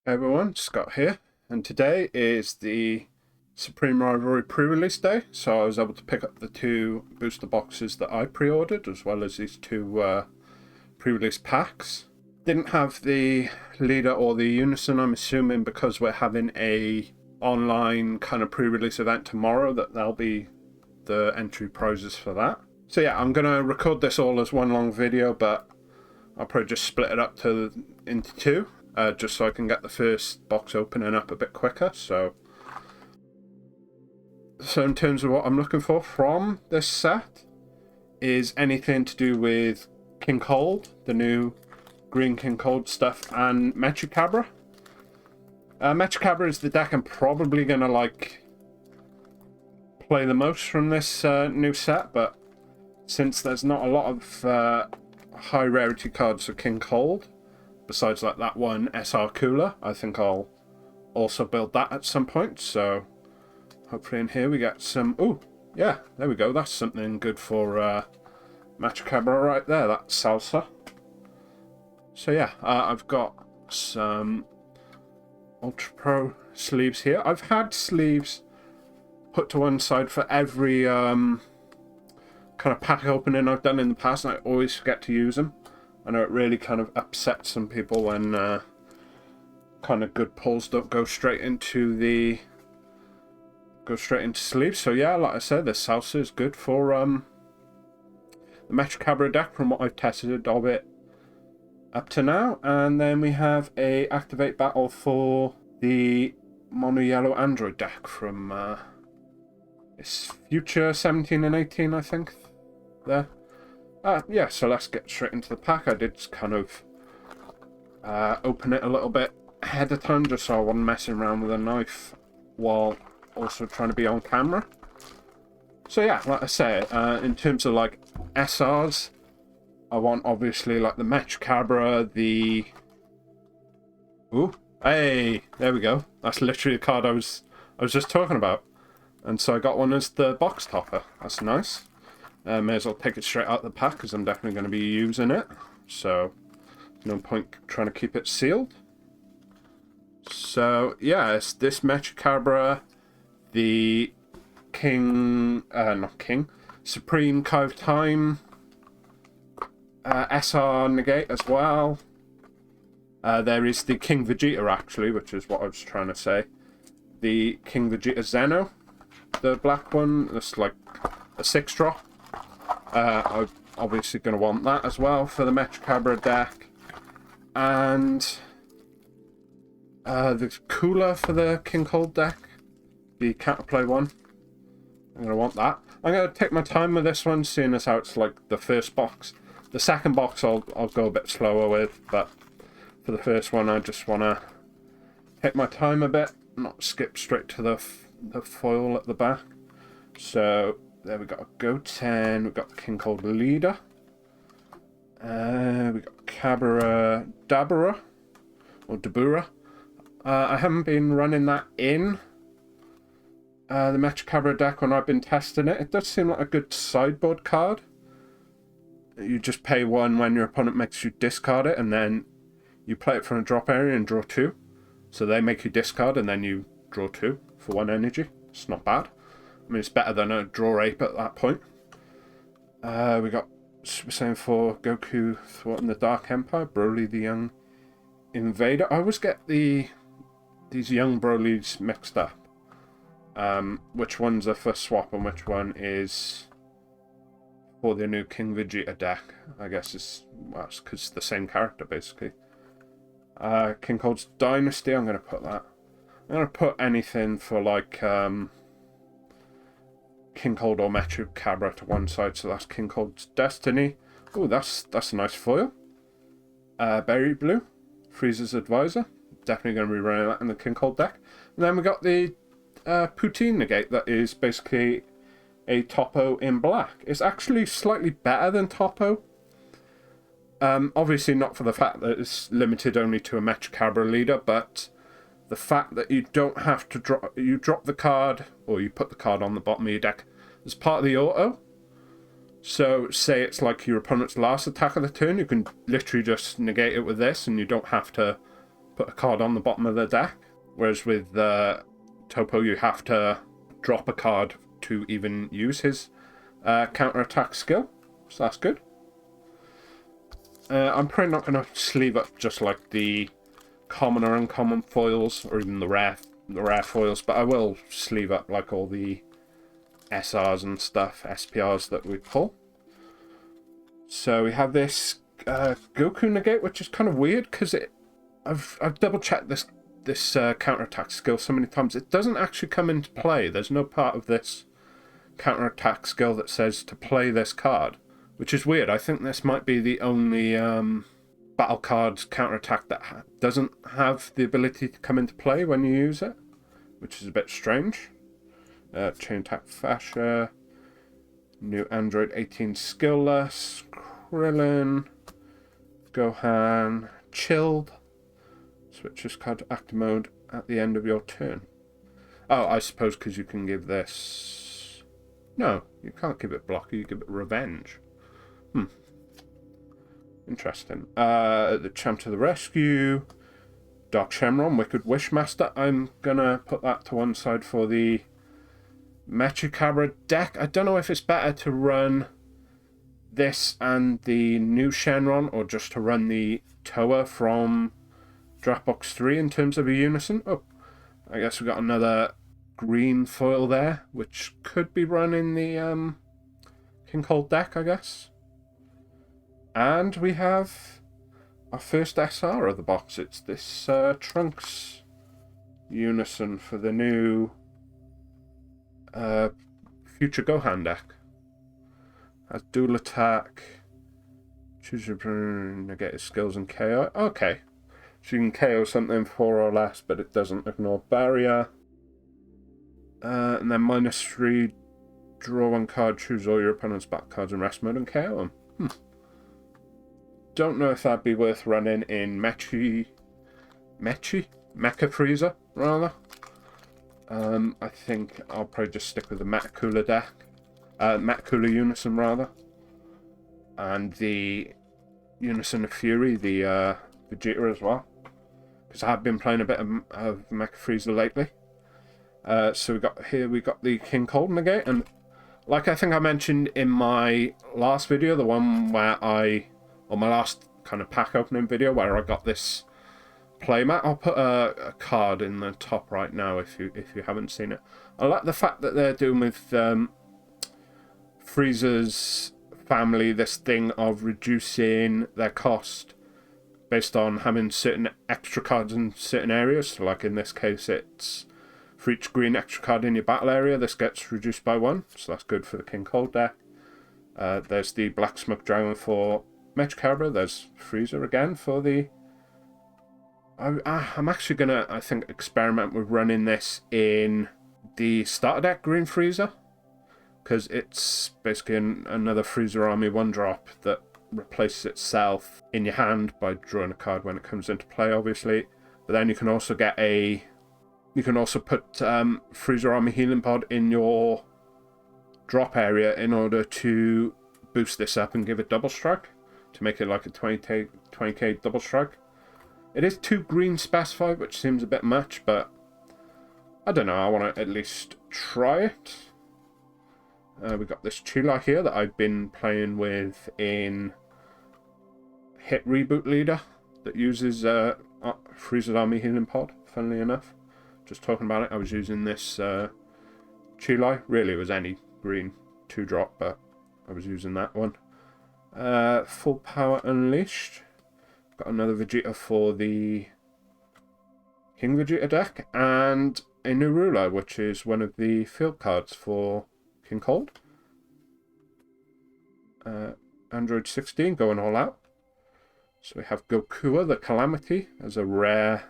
Everyone, Scott here, and today is the Supreme Rivalry pre-release day, so I was able to pick up the two booster boxes that I pre-ordered, as well as these two pre-release packs. Didn't have the leader or the unison, I'm assuming because we're having a online kind of pre-release event tomorrow, that there'll be the entry prizes for that. So yeah, I'm going to record this all as one long video, but I'll probably just split it up into two. Just so I can get the first box opening up a bit quicker. So in terms of what I'm looking for from this set is anything to do with King Cold, the new green King Cold stuff, and Metricabra. Metricabra is the deck I'm probably going to play the most from this new set, but since there's not a lot of high rarity cards for King Cold, besides like that one SR cooler, I think I'll also build that at some point. So hopefully in here we get some... Oh, yeah, there we go. That's something good for Machacabra right there, that salsa. So yeah, I've got some Ultra Pro sleeves here. I've had sleeves put to one side for every kind of pack opening I've done in the past, and I always forget to use them. I know it really kind of upsets some people when kind of good pulls don't go straight into sleeves. So yeah, like I said, this salsa is good for the Metricabra deck from what I've tested of it up to now. And then we have a activate battle for the mono yellow android deck from it's Future 17 and 18, I think. There. Yeah, so let's get straight into the pack. I did kind of open it a little bit ahead of time, just so I wasn't messing around with a knife while also trying to be on camera. So yeah, like I say, in terms of like SRs, I want obviously like the Metricabra, the... Ooh, hey, there we go. That's literally the card I was just talking about. And so I got one as the box topper. That's nice. May as well take it straight out of the pack because I'm definitely going to be using it. So, no point trying to keep it sealed. So, yeah, it's this Metricabra, the Supreme Carve Time, SR Negate as well. There is the King Vegeta, actually, which is what I was trying to say. The King Vegeta Zeno, the black one, that's like a 6-drop. I'm obviously going to want that as well for the Metricabra deck. And the cooler for the King Cold deck, the counterplay one. I'm going to want that. I'm going to take my time with this one, seeing as how it's like the first box. The second box I'll go a bit slower with, but for the first one I just want to take my time a bit, not skip straight to the foil at the back. So... there we got a Goten, we've got the King Cold leader. We got Cabra Dabura, or Dabura. I haven't been running that in the Metricabra deck when I've been testing it. It does seem like a good sideboard card. You just pay one when your opponent makes you discard it, and then you play it from a drop area and draw 2. So they make you discard, and then you draw 2 for 1 energy. It's not bad. I mean, it's better than a draw ape at that point. We got Super Saiyan 4 Goku thwarting the Dark Empire, Broly the Young Invader. I always get these young Brolys mixed up. Which one's a for swap and which one is for the new King Vegeta deck. I guess it's because it's the same character basically. King Cold's Dynasty, I'm going to put that. I'm going to put anything for like... King Cold or Metricabra to one side, so that's King Cold's Destiny. Oh, that's a nice foil. Berry Blue, Frieza's Advisor. Definitely going to be running that in the King Cold deck. And then we got the Poutine Negate, that is basically a Topo in black. It's actually slightly better than Topo. Obviously not for the fact that it's limited only to a Metricabra leader, but the fact that you don't have to drop the card, or you put the card on the bottom of your deck as part of the auto. So say it's like your opponent's last attack of the turn, you can literally just negate it with this, and you don't have to put a card on the bottom of the deck. Whereas with Topo, you have to drop a card to even use his counter-attack skill. So that's good. I'm probably not going to sleeve up just like the common or uncommon foils, or even the rare foils, but I will sleeve up like all the SRs and stuff, SPRs that we pull. So we have this Goku negate, which is kind of weird because I've double checked this counterattack skill so many times. It doesn't actually come into play. There's no part of this counterattack skill that says to play this card, which is weird. I think this might be the only battle card counterattack that doesn't have the ability to come into play when you use it, which is a bit strange. Chain attack fascia, new Android 18 skillless, Krillin, Gohan, chilled. Switch this card to active mode at the end of your turn. Oh, I suppose because you can give this... No, you can't give it blocker, you give it revenge. Interesting. The Champ to the rescue. Dark Shenron, Wicked Wishmaster. I'm gonna put that to one side for the Mechacabra deck. I don't know if it's better to run this and the new Shenron, or just to run the Toa from Dropbox 3 in terms of a unison. Oh, I guess we got another green foil there, which could be run in the King Cold deck, I guess. And we have our first SR of the box. It's this Trunks unison for the new Future Gohan deck. Has dual attack, choose your negate his skills and KO. Okay. So you can KO something 4 or less, but it doesn't ignore barrier. And then -3, draw 1 card, choose all your opponent's back cards in rest mode and KO them. Don't know if that'd be worth running in Mecha Freezer, rather. I think I'll probably just stick with the Metacooler deck. Metacooler Unison, rather. And the Unison of Fury, the Vegeta as well. Because I have been playing a bit of Mecha Freezer lately. So we got the King Cold negate, and like I think I mentioned in my last video, the one where or my last kind of pack opening video where I got this playmat, I'll put a card in the top right now if you haven't seen it. I like the fact that they're doing with Freezer's family this thing of reducing their cost based on having certain extra cards in certain areas. So like in this case, it's for each green extra card in your battle area, this gets reduced by 1, so that's good for the King Cold deck. There's the Black Smoke Dragon for Mechacabra. There's Freezer again for the... I'm actually going to, I think, experiment with running this in the starter deck Green Freezer, because it's basically another Freezer Army 1-drop that replaces itself in your hand by drawing a card when it comes into play, obviously. But then you can also get you can also put Freezer Army Healing Pod in your drop area in order to boost this up and give it double strike, to make it like a 20k double strike. It is 2 green specified, which seems a bit much, but I don't know, I want to at least try it. We got this Chila here that I've been playing with in Hit Reboot Leader that uses Freezer Army Healing Pod, funnily enough. Just talking about it, I was using this Chila. Really, it was any green 2-drop, but I was using that one. Full Power Unleashed. Got another Vegeta for the King Vegeta deck, and a new ruler, which is one of the field cards for King Cold. Android 16 going all out. So we have Gokua the Calamity as a rare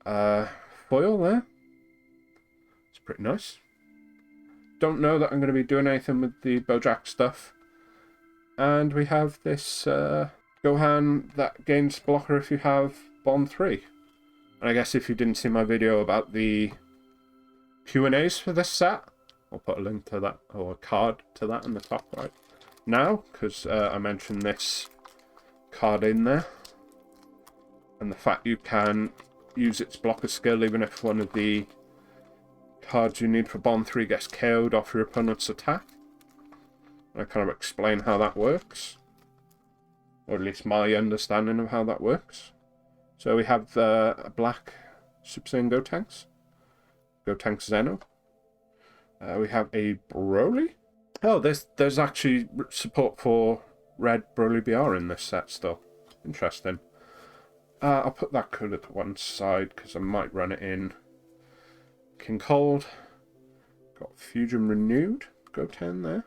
foil there. It's pretty nice. Don't know that I'm going to be doing anything with the Bojack stuff. And we have this Gohan that gains blocker if you have Bond 3. And I guess if you didn't see my video about the Q&As for this set, I'll put a link to that, or a card to that in the top right now, because I mentioned this card in there. And the fact you can use its blocker skill even if one of the cards you need for Bond 3 gets KO'd off your opponent's attack. I kind of explain how that works. Or at least my understanding of how that works. So we have a black Super Saiyan Gotenks. Gotenks Zeno. We have a Broly. Oh, there's actually support for red Broly BR in this set still. Interesting. I'll put that colour to one side because I might run it in King Cold. Got Fusion Renewed. Goten there.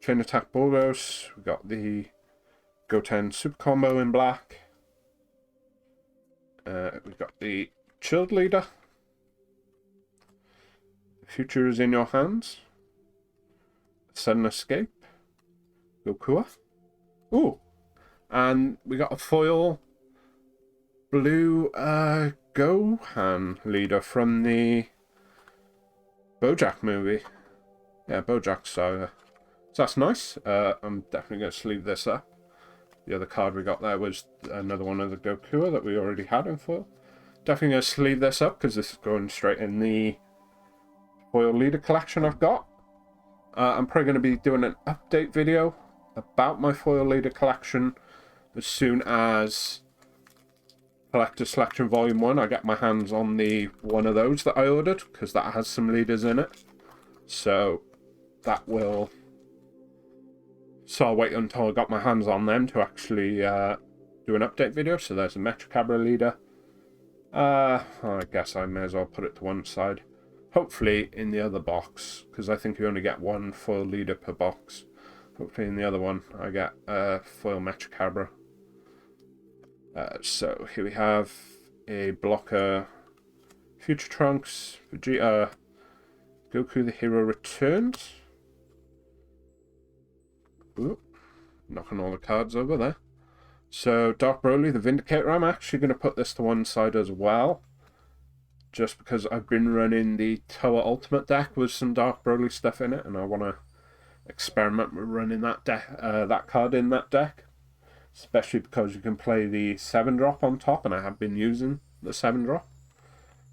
Chain Attack Borgos. We got the Goten Super Combo in black. We've got the Chilled Leader. The Future is in Your Hands. Sudden Escape. Gokua. Ooh. And we got a foil blue Gohan leader from the BoJack movie. Yeah, BoJack Saga. So that's nice. I'm definitely going to sleeve this up. The other card we got there was another one of the Gokua that we already had in foil. Definitely going to sleeve this up because this is going straight in the foil leader collection I've got. I'm probably going to be doing an update video about my foil leader collection as soon as Collector Selection Volume 1, I get my hands on the one of those that I ordered, because that has some leaders in it. So that will... So I'll wait until I got my hands on them to actually do an update video. So there's a Metro Cabra leader. I guess I may as well put it to one side. Hopefully in the other box, because I think you only get one foil leader per box. Hopefully in the other one I get foil Metro Cabra. So here we have a blocker, Future Trunks, Vegeta, Goku the Hero Returns. Ooh, knocking all the cards over there. So Dark Broly the Vindicator, I'm actually going to put this to one side as well. Just because I've been running the Toa Ultimate deck with some Dark Broly stuff in it, and I want to experiment with running that card in that deck. Especially because you can play the 7-drop on top, and I have been using the 7-drop.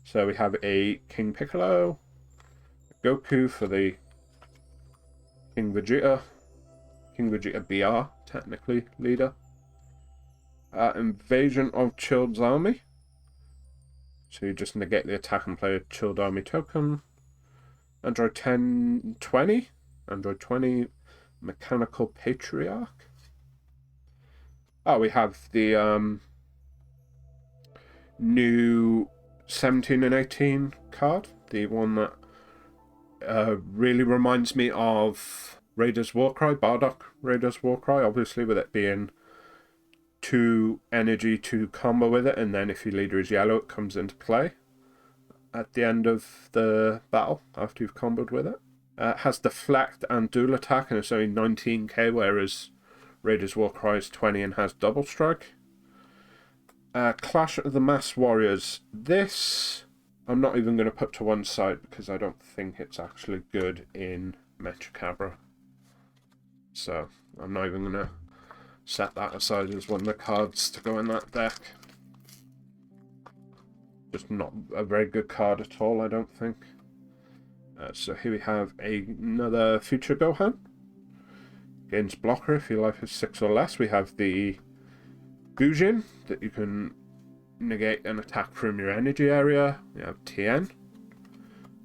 So we have a King Piccolo, Goku for the King Vegeta BR, technically, leader. Invasion of Chilled's Army. So you just negate the attack and play a Chilled Army token. Android 1020, Android 20, Mechanical Patriarch. Oh, we have the new 17 and 18 card. The one that really reminds me of Raiders Warcry, Bardock Raiders Warcry. Obviously, with it being 2 energy to combo with it. And then if your leader is yellow, it comes into play at the end of the battle after you've comboed with it. It has Deflect and Dual Attack, and it's only 19k, whereas Raiders Warcry is 20 and has Double Strike. Clash of the Mass Warriors. This I'm not even going to put to one side because I don't think it's actually good in Metro Cabra. So I'm not even going to set that aside as one of the cards to go in that deck. Just not a very good card at all, I don't think. So here we have another Future Gohan. Gains blocker if your life is 6 or less. We have the Gujin, that you can negate an attack from your energy area. We have Tien.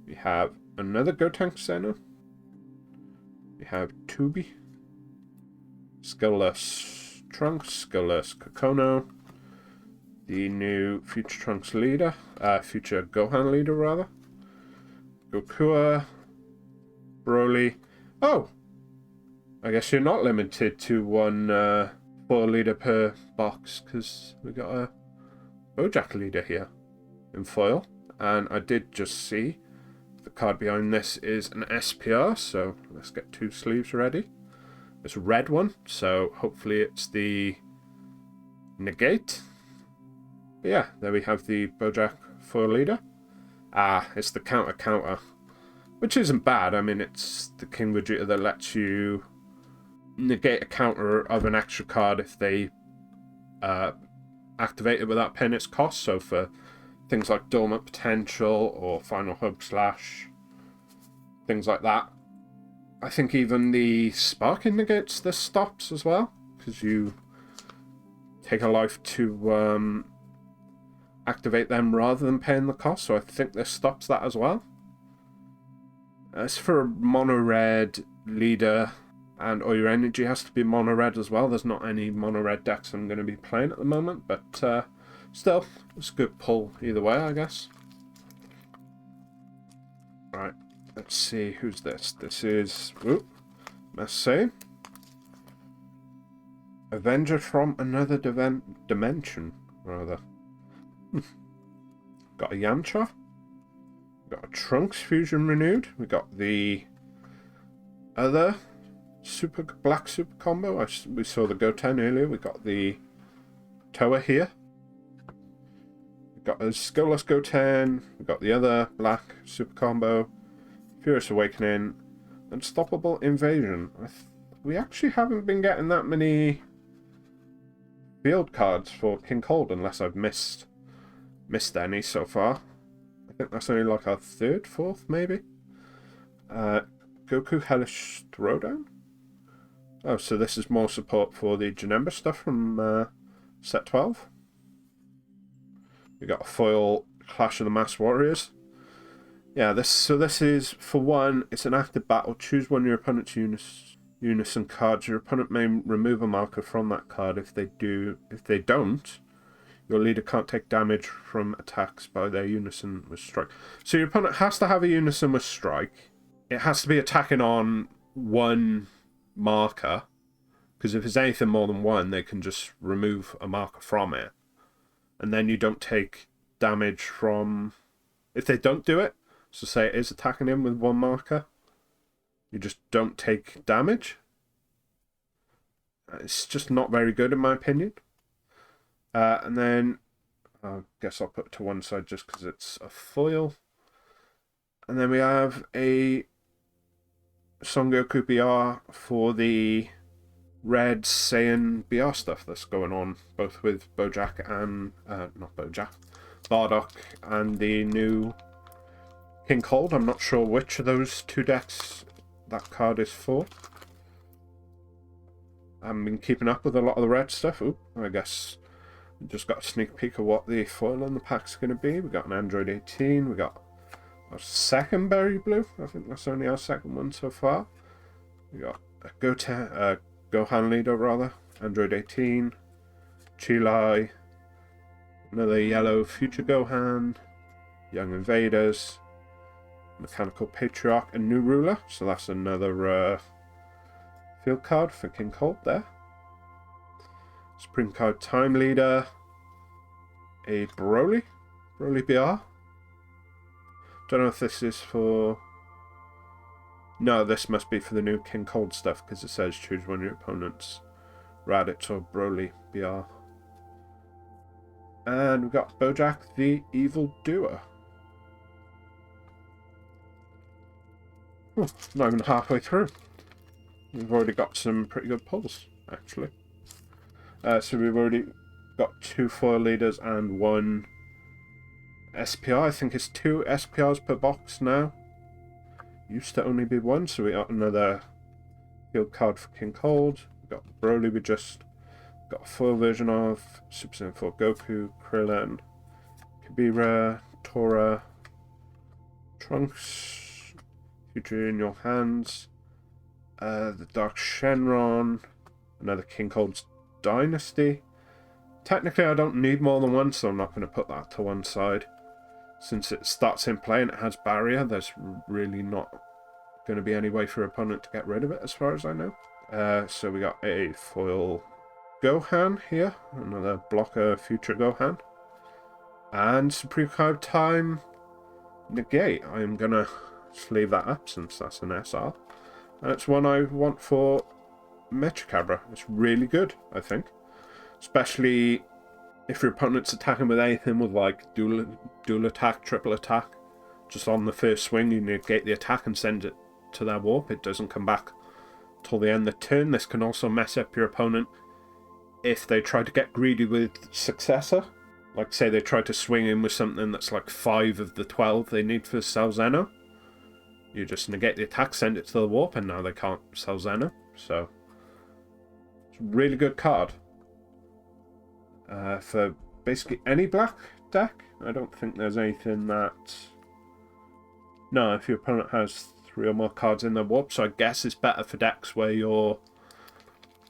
We have another Gotenks Zeno. We have Tubi. Skillless Trunks, Skillless Kokono. The new Future Trunks leader, Future Gohan leader rather. Gokua. Broly. Oh! I guess you're not limited to one foil leader per box, because we got a BoJack leader here in foil. And I did just see the card behind this is an SPR, so let's get 2 sleeves ready. It's a red one, so hopefully it's the negate. But yeah, there we have the BoJack foil leader. It's the counter, which isn't bad. I mean, it's the King Vegeta that lets you negate a counter of an extra card if they activate it without paying its cost. So for things like Dormant Potential or Final Hope Slash, things like that. I think even the Sparking negates the stops as well, because you take a life to activate them rather than paying the cost, so I think this stops that as well. As for a mono red leader, and all your energy has to be mono red as well. There's not any mono red decks I'm going to be playing at the moment, but still, it's a good pull either way, I guess. Right, let's see, who's this? This is, let's see, Avenger from another dimension, rather. Got a Yamcha. Got a Trunks Fusion Renewed. We got the other Black Super Combo. We saw the Goten earlier. We got the Toa here. We got a Skillless Goten. We got the other Black Super Combo. Furious Awakening. Unstoppable Invasion. We actually haven't been getting that many field cards for King Cold, unless I've missed any so far. I think that's only like our third, fourth, maybe. Goku Hellish Throwdown. Oh, so this is more support for the Janemba stuff from set 12. We got a foil Clash of the Mass Warriors. Yeah, this is, for one, it's an active battle. Choose one of your opponent's unison cards. Your opponent may remove a marker from that card. If they don't, your leader can't take damage from attacks by their unison with strike. So your opponent has to have a unison with strike. It has to be attacking on one marker, because if it's anything more than one, they can just remove a marker from it. And then you don't take damage from... If they don't do it, so say it is attacking him with one marker, you just don't take damage. It's just not very good in my opinion. And then, I guess I'll put it to one side just because it's a foil. And then we have a Son Goku BR for the red Saiyan BR stuff that's going on, both with Bojack and, not Bojack, Bardock and the new King Cold. I'm not sure which of those two decks that card is for. I haven't been keeping up with a lot of the red stuff. I guess just got a sneak peek of what the foil on the pack's going to be. We got an Android 18. We got our second Berry Blue. I think that's only our second one so far. We got a Gohan leader, rather. Android 18. Chilai. Another yellow Future Gohan. Young Invaders. Mechanical Patriarch and New Ruler. So that's another field card for King Cold there. Supreme Card Time Leader, a Broly BR. Don't know if this is for... No, this must be for the new King Cold stuff, because it says choose one of your opponents, Raditz or Broly BR. And we've got Bojack the Evil Doer. Not even halfway through. We've already got some pretty good pulls, actually. So we've already got 2 foil leaders and 1 SPR. I think it's 2 SPRs per box now. Used to only be 1, so we got another field card for King Cold. We've got Broly, we just got a foil version of Super Saiyan 4 Goku, Krillin, Kibira, Tora, Trunks, Future in Your Hands, the Dark Shenron, another King Cold's Dynasty. Technically I don't need more than one, so I'm not going to put that to one side. Since it starts in play and it has barrier, there's really not going to be any way for your opponent to get rid of it, as far as I know. So we got a foil Gohan here, another blocker Future Gohan, and Supreme Card Time Negate. I'm going to sleeve that up since that's an SR. And it's one I want for Mecha. It's really good, I think. Especially if your opponent's attacking with anything with like dual attack, triple attack. Just on the first swing, you negate the attack and send it to their warp. It doesn't come back till the end of the turn. This can also mess up your opponent if they try to get greedy with successor, like say they try to swing in with something that's like 5 of the 12 they need for Salzeno, you just negate the attack, send it to the warp, and now they can't Salzeno. So it's a really good card for basically any black deck. I don't think there's anything that... No, if your opponent has 3 or more cards in their warp, so I guess it's better for decks where you're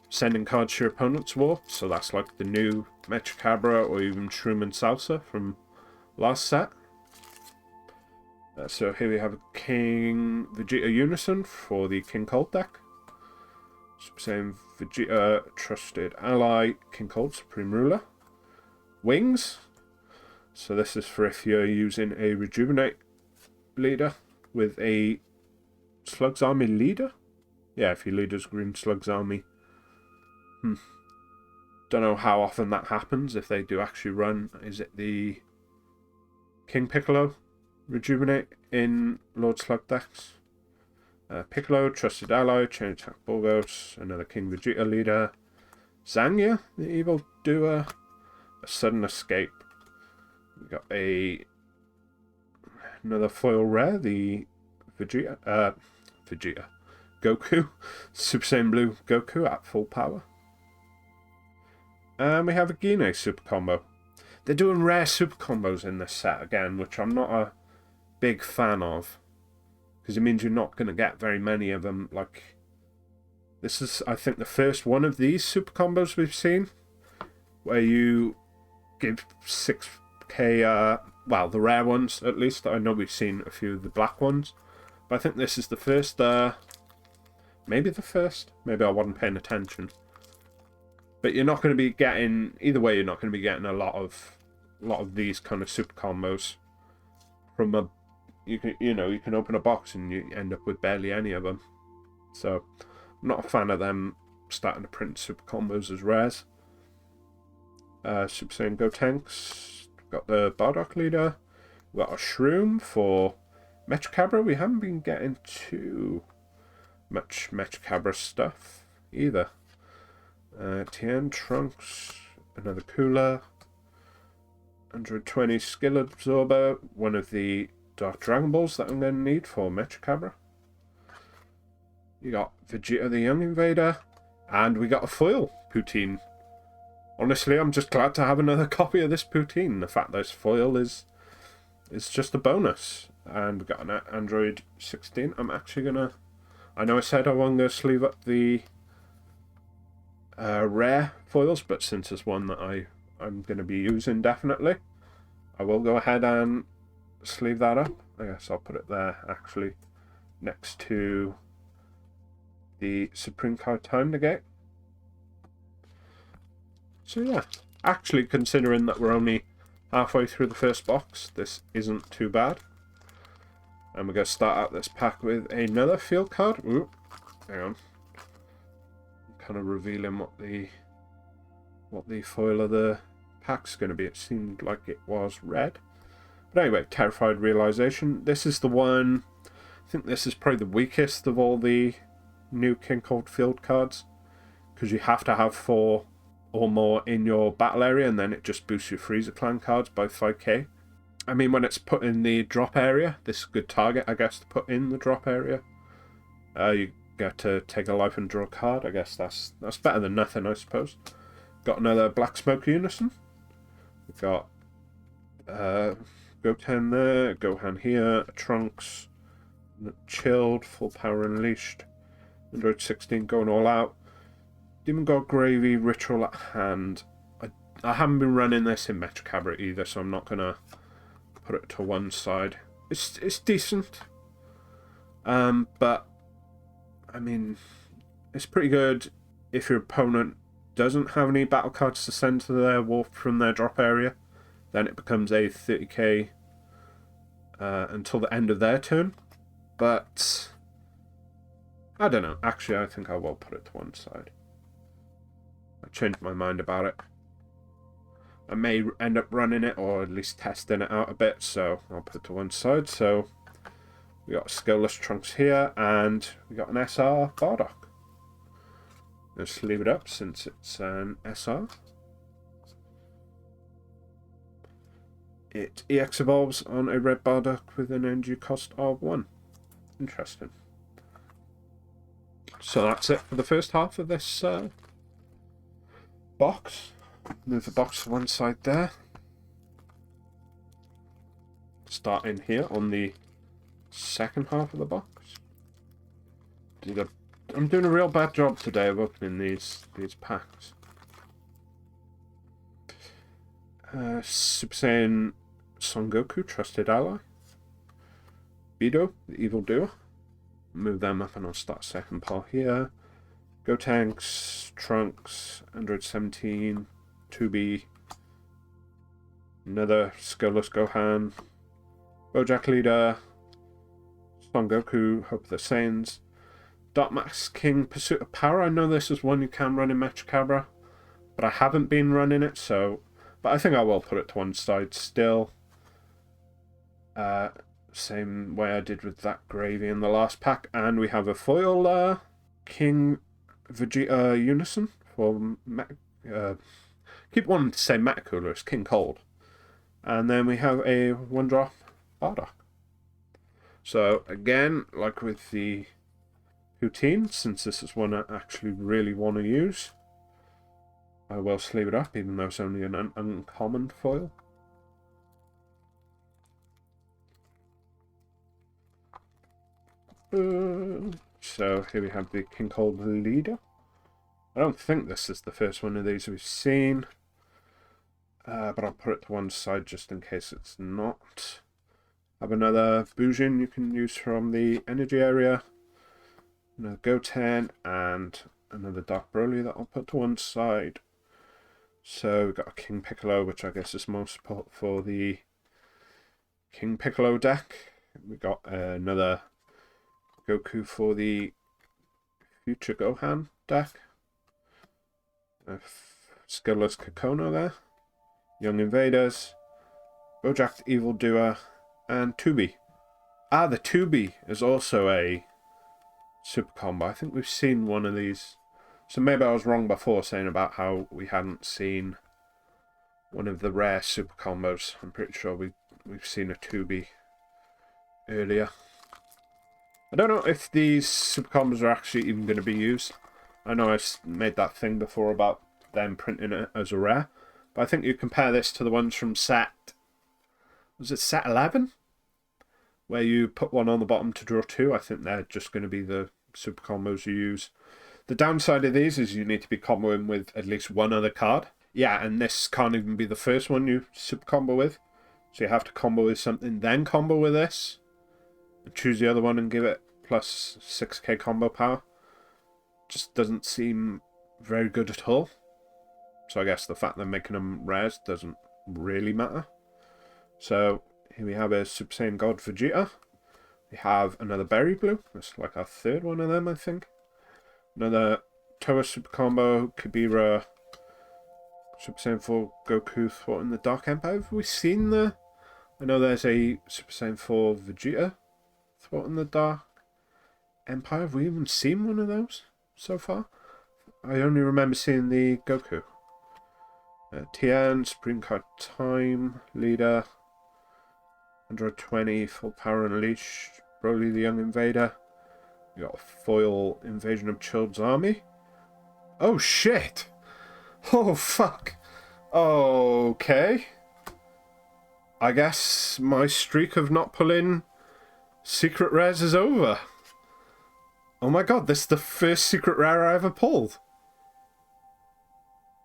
sending cards to your opponent's warp. So that's like the new Mechacabra or even Shroom and Salsa from last set. So here we have a King Vegeta Unison for the King Cold deck. Same Vegeta Trusted Ally, King Cold Supreme Ruler. Wings. So this is for if you're using a Rejuvenate leader with a Slugs Army leader. Yeah, if your leader's Green Slugs Army. Don't know how often that happens, if they do actually run. Is it the King Piccolo Rejuvenate in Lord Slug decks? Piccolo, Trusted Ally, Chain Attack Borgos, another King Vegeta leader. Zangya, the Evil Doer, a Sudden Escape. We got another foil rare, the Vegeta Goku, Super Saiyan Blue Goku at full power. And we have a Gine super combo. They're doing rare super combos in this set again, which I'm not a big fan of, because it means you're not going to get very many of them. Like, this is, I think, the first one of these super combos we've seen, where you give 6k, well, the rare ones at least. I know we've seen a few of the black ones, but I think this is the first, maybe the first. Maybe I wasn't paying attention. But you're not going to be getting, either way, you're not going to be getting a lot of these kind of super combos from a, you can open a box and you end up with barely any of them. So I'm not a fan of them starting to print super combos as rares. Super Saiyan Gotenks, got the Bardock leader. We've got a Shroom for Mechacabra. We haven't been getting too much Mechacabra stuff either. Tien Trunks, another Cooler, 120 Skill Absorber, one of the Dark Dragon Balls that I'm going to need for Mechacabra. You got Vegeta the Young Invader, and we got a foil Poutine. Honestly, I'm just glad to have another copy of this Poutine. The fact that it's foil is just a bonus. And we got an Android 16. I'm actually going to... I know I said I wasn't going to sleeve up the rare foils, but since it's one that I'm going to be using definitely, I will go ahead and sleeve that up. I guess I'll put it there actually next to the Supreme Card Time Negate. So yeah, actually considering that we're only halfway through the first box, this isn't too bad. And we're going to start out this pack with another field card. Ooh, hang on. Kind of revealing what the foil of the pack's going to be. It seemed like it was red. But anyway, Terrified Realization. This is the one, I think this is probably the weakest of all the new King Cold field cards, because you have to have 4 or more in your battle area, and then it just boosts your Freezer Clan cards by 5k. I mean, when it's put in the drop area, this is a good target, I guess, to put in the drop area. You get to take a life and draw a card. I guess that's better than nothing, I suppose. Got another Black Smoke Unison. We've got Goten there, Gohan here, Trunks, Chilled, Full Power Unleashed, Android 16 going all out. Demon God Gravy, Ritual at Hand. I haven't been running this in Mechacabra either, so I'm not going to put it to one side. It's decent. But, I mean, it's pretty good if your opponent doesn't have any battle cards to send to their warp from their drop area. Then it becomes a 30k until the end of their turn. But, I don't know. Actually, I think I will put it to one side. I changed my mind about it. I may end up running it, or at least testing it out a bit, so I'll put it to one side. So we got Skillless Trunks here, and we got an SR Bardock. Let's leave it up since it's an SR. It EX evolves on a red Bardock with an energy cost of 1. Interesting. So that's it for the first half of this box. Move the box to one side there. Starting here on the second half of the box. I'm doing a real bad job today of opening these packs. Super Saiyan Son Goku, Trusted Ally. Beidou, the Evil Doer. Move them up and I'll start second pile here. Gotenks, Trunks, Android 17, 2B. Another Skillless Gohan. Bojack Leader. Son Goku, Hope of the Saiyans. Dark Max King, Pursuit of Power. I know this is one you can run in Mechacabra, but I haven't been running it, so... But I think I will put it to one side still. Same way I did with that gravy in the last pack. And we have a foil King Vegeta Unison for... keep wanting to say Metacooler, it's King Cold. And then we have a one-drop Bardock. So again, like with the Poutine, since this is one I actually really want to use, I will sleeve it up, even though it's only an uncommon foil. So here we have the King Cold Leader. I don't think this is the first one of these we've seen, but I'll put it to one side just in case it's not. Have another Bujin you can use from the energy area. Another Goten and another Dark Broly that I'll put to one side. So we've got a King Piccolo, which I guess is most for the King Piccolo deck. We got another Goku for the Future Gohan deck. Skillless Kakono there. Young Invaders. Bojack the Evil Doer. And 2B. The 2B is also a super combo. I think we've seen one of these. So maybe I was wrong before saying about how we hadn't seen one of the rare super combos. I'm pretty sure we've seen a 2B earlier. I don't know if these super combos are actually even going to be used. I know I've made that thing before about them printing it as a rare. But I think you compare this to the ones from set... Was it set 11? Where you put one on the bottom to draw 2. I think they're just going to be the super combos you use. The downside of these is you need to be comboing with at least one other card. Yeah, and this can't even be the first one you super combo with. So you have to combo with something, then combo with this. And choose the other one and give it plus 6k combo power. Just doesn't seem very good at all. So I guess the fact they're making them rares doesn't really matter. So here we have a Super Saiyan God Vegeta. We have another Berry Blue. That's like our third one of them, I think. Another Toa Super Combo, Kibira, Super Saiyan 4 Goku thwarting the Dark Empire. Have we seen the... I know there's a Super Saiyan 4 Vegeta thwarting the Dark Empire. Have we even seen one of those so far? I only remember seeing the Goku. Tien, Supreme Card Time, Leader, Android 20, Full Power Unleashed, Broly the Young Invader. We got a foil Invasion of Child's Army. Oh shit! Oh fuck! Okay. I guess my streak of not pulling secret rares is over. Oh my god, this is the first secret rare I ever pulled.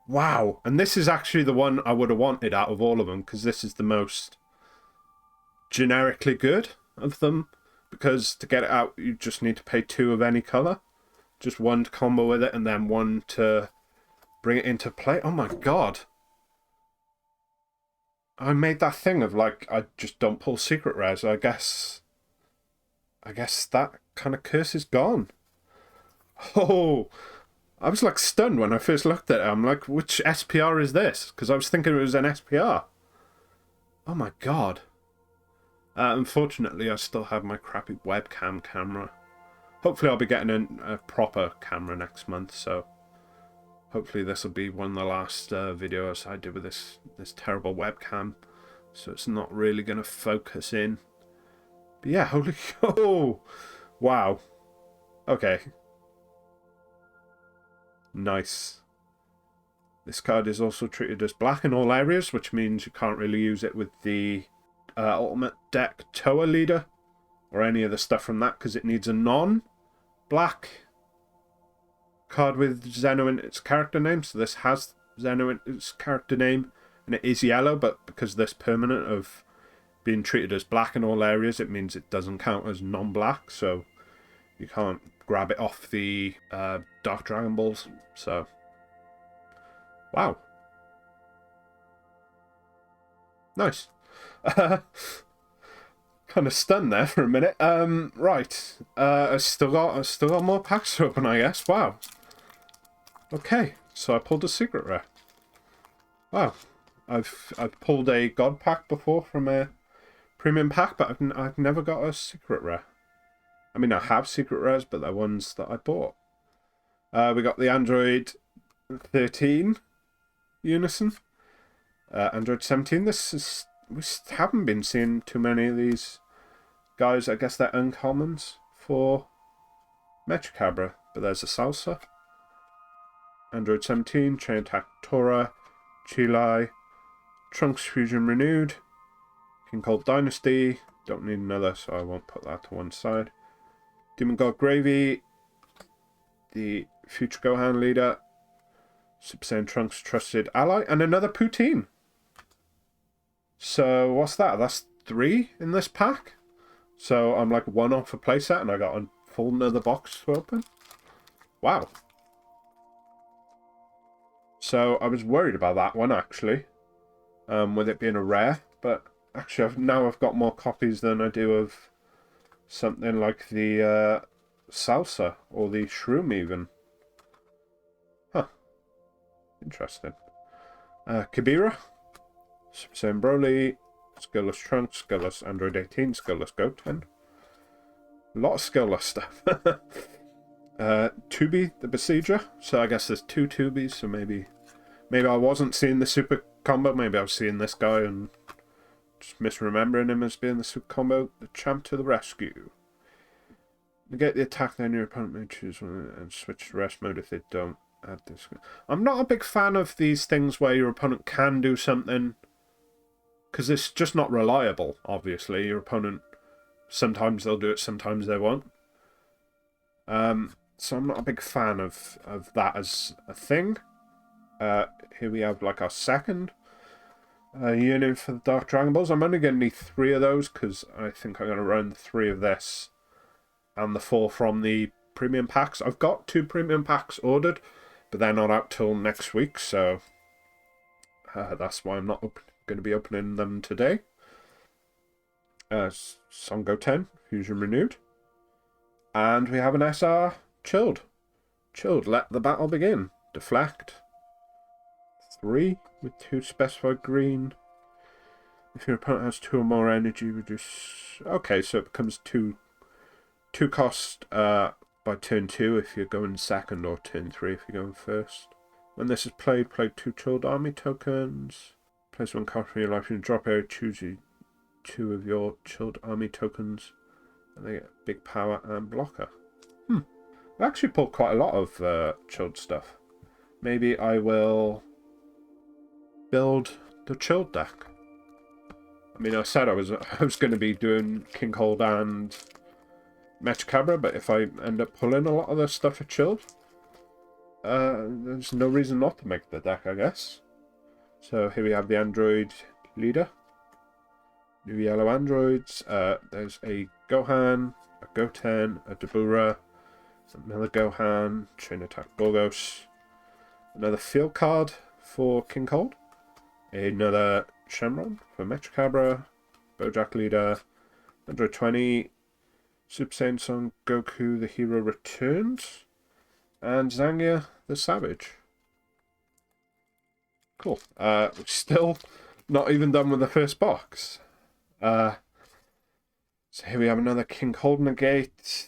Wow. And this is actually the one I would have wanted out of all of them, because this is the most generically good of them. Because to get it out, you just need to pay 2 of any colour. Just one to combo with it, and then one to bring it into play. Oh my god. I made that thing of, like, I just don't pull secret rares. I guess that kind of curse is gone. Oh, I was, like, stunned when I first looked at it. I'm like, which SPR is this? Because I was thinking it was an SPR. Oh my god. Unfortunately, I still have my crappy webcam camera. Hopefully I'll be getting a proper camera next month, so Hopefully this will be one of the last videos I do with this terrible webcam, so it's not really going to focus in. But yeah, holy... Oh! Wow. Okay. Nice. This card is also treated as black in all areas, which means you can't really use it with the ultimate deck Toa leader or any of the stuff from that, because it needs a non-black card with Zeno in its character name. So this has Zeno in its character name, and it is yellow, but because this permanent of being treated as black in all areas, it means it doesn't count as non-black, so you can't grab it off the Dark Dragon Balls. So, wow. Nice. Kind of stunned there for a minute. Right. I still got more packs to open, I guess. Wow. Okay, so I pulled a secret rare. Wow. I've pulled a god pack before from a premium pack, but I've never got a secret rare. I mean, I have secret rares, but they're ones that I bought. We got the Android 13 Unison. Android 17. We haven't been seeing too many of these guys. I guess they're uncommons for Metrocabra, but there's a Salsa. Android 17, Chain Attack Tora, Chilai, Trunks Fusion Renewed, King Cold Dynasty. Don't need another, so I won't put that to one side. Demon God Gravy, the Future Gohan leader, Super Saiyan Trunks Trusted Ally, and another Poutine. So what's that? That's 3 in this pack. So I'm like 1 off a playset, and I got a full another box to open. Wow. So I was worried about that one actually, with it being a rare. But actually, I've got more copies than I do of something like the Salsa or the Shroom even. Huh. Interesting. Kibira, Super Saiyan Broly, Skillless Trunks, Skillless Android 18, Skillless Goten. A lot of Skillless stuff. Tubi the Besieger. So I guess there's 2 Tubis, so maybe I wasn't seeing the super combo. Maybe I was seeing this guy and just misremembering him as being the super combo. The Champ to the rescue. Negate the attack, then your opponent may choose one and switch to rest mode if they don't add this. I'm not a big fan of these things where your opponent can do something, because it's just not reliable, obviously. Your opponent, sometimes they'll do it, sometimes they won't. So I'm not a big fan of that as a thing. Here we have like our second unit for the Dark Dragon Balls. I'm only going to need 3 of those, because I think I'm going to run 3 of this and the 4 from the premium packs. I've got 2 premium packs ordered, but they're not out till next week, so that's why I'm not going to be opening them today. Son Goten, Fusion Renewed. And we have an SR Chilled. Chilled, let the battle begin. Deflect. 3 with 2 specified green. If your opponent has 2 or more energy, reduce... Okay, so it becomes 2 cost by turn 2 if you're going second, or turn 3 if you're going first. When this is played, play 2 Chilled Army tokens. Place 1 card from your life in your drop area, choose 2 of your Chilled Army tokens, and they get big power and blocker. I actually pulled quite a lot of chilled stuff. Maybe I will build the chilled deck. I mean, I said I was going to be doing King Cold and Metrocabra, but if I end up pulling a lot of the stuff for chilled, there's no reason not to make the deck, I guess. So here we have the Android leader. New yellow androids. There's a Gohan, a Goten, a Dabura, another Gohan, Chain Attack Gorgos, another field card for King Cold, another Shenron for Metrocabra, Bojack Leader, Android 20, Super Saiyan Son Goku the Hero Returns, and Zangia the Savage. Cool. We're still not even done with the first box. So here we have another King Cold Negate,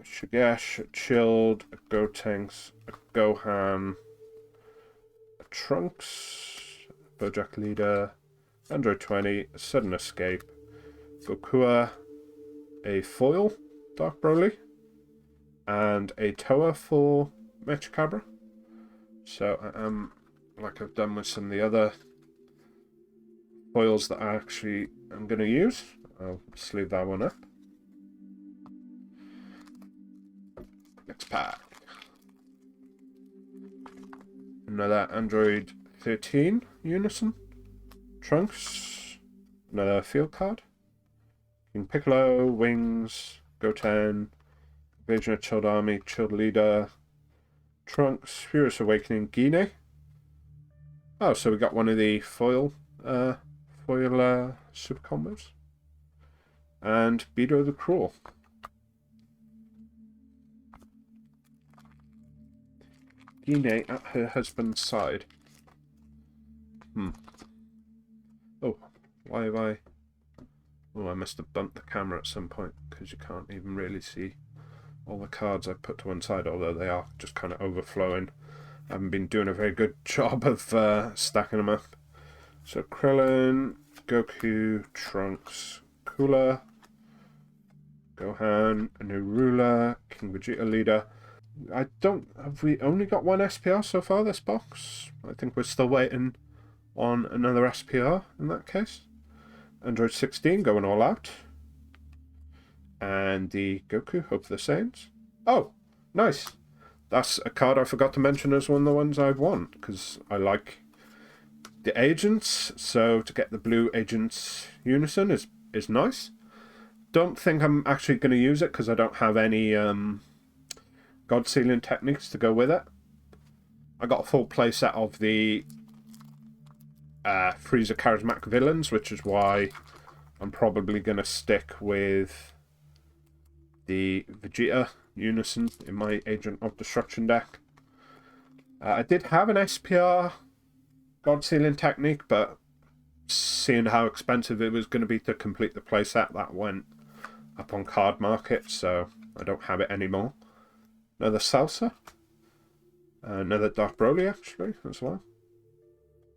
Shigesh, Chilled, a Gotenks, a Gohan, Trunks, Bojack Leader, Android 20, Sudden Escape, Gokua, a foil, Dark Broly, and a Toa for Mechacabra. So like I've done with some of the other foils that I actually am going to use, I'll just leave that one up. Next pack. Another Android 13 Unison. Trunks. Another field card. King Piccolo, Wings, Goten, Invasion of Chilled Army, Chilled Leader, Trunks, Furious Awakening, Guinea. Oh, so we got one of the foil super combos. And Beto the Cruel. Guinea at her husband's side. Oh, why have I... Oh, I must have bumped the camera at some point, because you can't even really see all the cards I put to one side, although they are just kind of overflowing. I haven't been doing a very good job of stacking them up. So Krillin, Goku, Trunks, Cooler, Gohan, a new ruler, King Vegeta Leader. Have we only got one SPR so far this box? I think we're still waiting on another SPR in that case. Android 16 going all out. And the Goku, Hope of the Saints. Oh, nice. That's a card I forgot to mention as one of the ones I want, because I like the agents, so to get the blue agents Unison is nice. Don't think I'm actually going to use it, because I don't have any God Sealing techniques to go with it. I got a full playset of the Frieza Charismatic Villains, which is why I'm probably going to stick with the Vegeta Unison in my Agent of Destruction deck. I did have an SPR God Sealing technique, but seeing how expensive it was going to be to complete the playset, that went up on Card Market, so I don't have it anymore. Another Salsa. Another Dark Broly, actually, as well.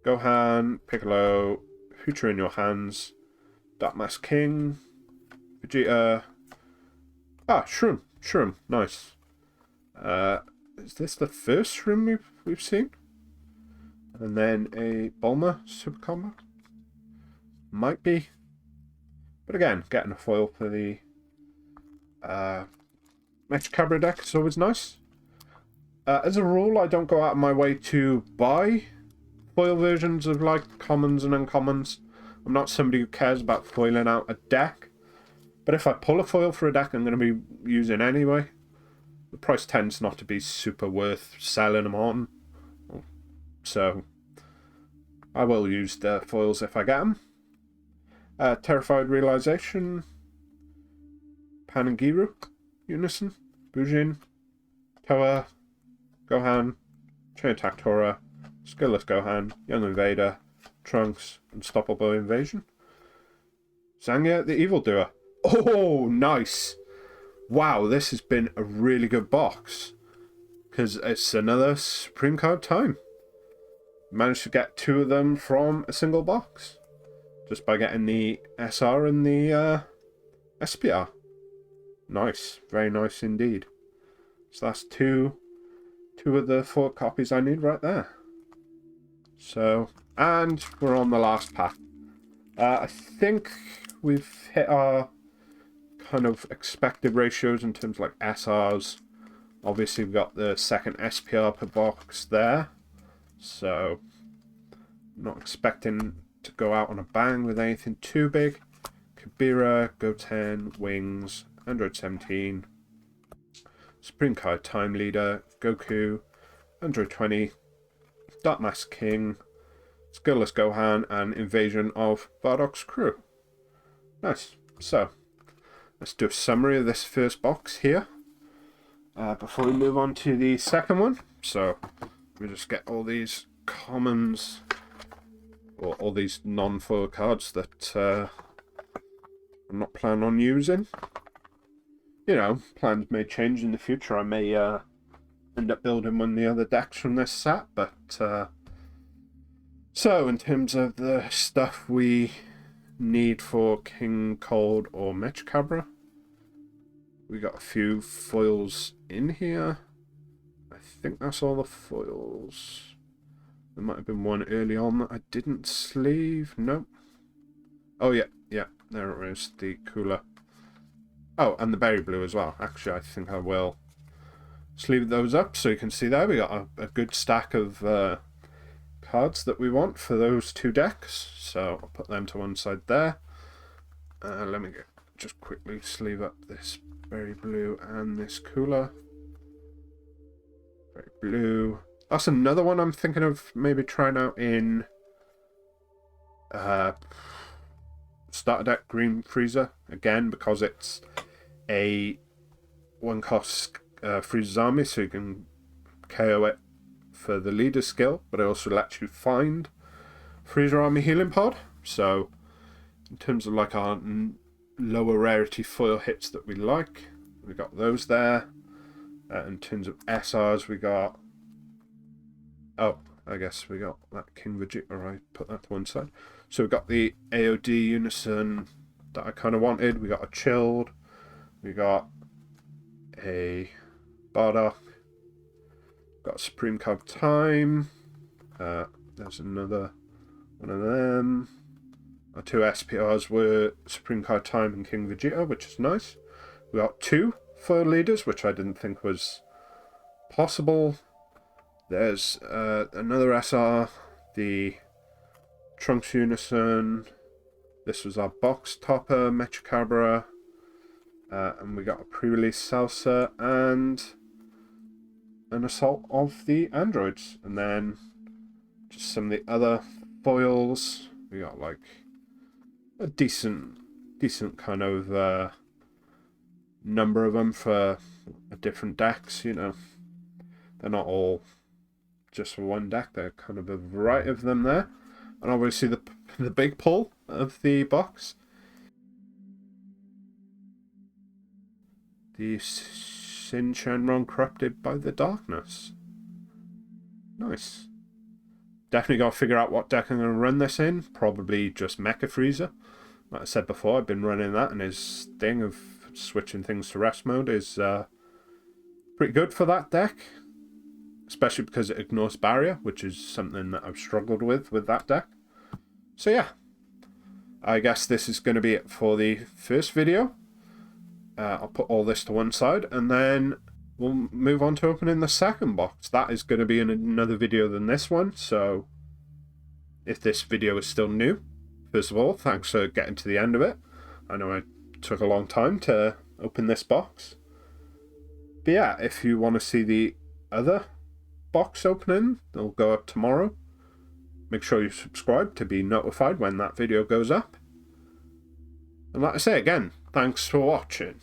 Gohan, Piccolo, Future in Your Hands, Dark Mask King, Vegeta. Ah, Shroom, nice. Is this the first Shroom we've seen? And then a Bulma Super Combo? Might be. But again, getting a foil for the Mechacabra deck is always nice. As a rule, I don't go out of my way to buy foil versions of like commons and uncommons. I'm not somebody who cares about foiling out a deck. But if I pull a foil for a deck I'm going to be using anyway, the price tends not to be super worth selling them on. So I will use the foils if I get them. Terrified Realization, Panangiru, Unison, Bujin, Toa, Gohan, Chain Attack Tora, Skillless Gohan, Young Invader, Trunks, Unstoppable Invasion. Zangya, the Evildoer. Oh, nice! Wow, this has been a really good box. Because it's another Supreme card time. Managed to get two of them from a single box. Just by getting the SR and the SPR. Nice, very nice indeed. So that's two of the 4 copies I need right there. So, and we're on the last pack. I think we've hit our kind of expected ratios in terms of like SRs. Obviously we've got the second SPR per box there. So, not expecting to go out on a bang with anything too big. Kibira, Goten, Wings, Android 17, Supreme Card Time Leader, Goku, Android 20, Dark Mask King, Skillless Gohan, and Invasion of Bardock's Crew. Nice. So, let's do a summary of this first box here before we move on to the second one. So, we just get all these commons, or all these non-foil cards that I'm not planning on using. You know, plans may change in the future. I may end up building one of the other decks from this set, but So, in terms of the stuff we need for King Cold or Mechcabra, we got a few foils in here. I think that's all the foils. There might have been one early on that I didn't sleeve. Nope. Oh, yeah, there it is, the cooler. Oh, and the berry blue as well. Actually, I think I will sleeve those up so you can see there we got a good stack of cards that we want for those two decks. So I'll put them to one side there. Let me just quickly sleeve up this berry blue and this cooler. Berry blue. That's another one I'm thinking of maybe trying out in starter deck green freezer again, because it's a one cost freezer's army, so you can KO it for the leader skill, but it also lets you find freezer army healing pod. So in terms of like our lower rarity foil hits that we like, we got those there. In terms of SRs, we got, oh, I guess we got that King Vegeta. I put that to one side. So we got the AOD Unison that I kind of wanted. We got a Chilled. We got a Bardock. Got a Supreme Card Time. There's another one of them. Our two SPRs were Supreme Card Time and King Vegeta, which is nice. We got two foil leaders, which I didn't think was possible. There's another SR, the Trunks Unison. This was our box topper, Mechcabra. And we got a pre-release Salsa and an Assault of the Androids. And then just some of the other foils. We got like a decent kind of number of them for different decks, you know. They're not all just for one deck, they're kind of a variety of them there. And obviously the big pull of the box, the Sin Shenron Corrupted by the Darkness. Nice. Definitely got to figure out what deck I'm going to run this in. Probably just Mecha Freezer. Like I said before, I've been running that, and his thing of switching things to rest mode is pretty good for that deck. Especially because it ignores barrier, which is something that I've struggled with that deck. So yeah, I guess this is going to be it for the first video. I'll put all this to one side, and then we'll move on to opening the second box. That is going to be in another video than this one, so if this video is still new, first of all, thanks for getting to the end of it. I know it took a long time to open this box. But yeah, if you want to see the other box opening, they'll go up tomorrow. Make sure you subscribe to be notified when that video goes up. And like I say again, thanks for watching.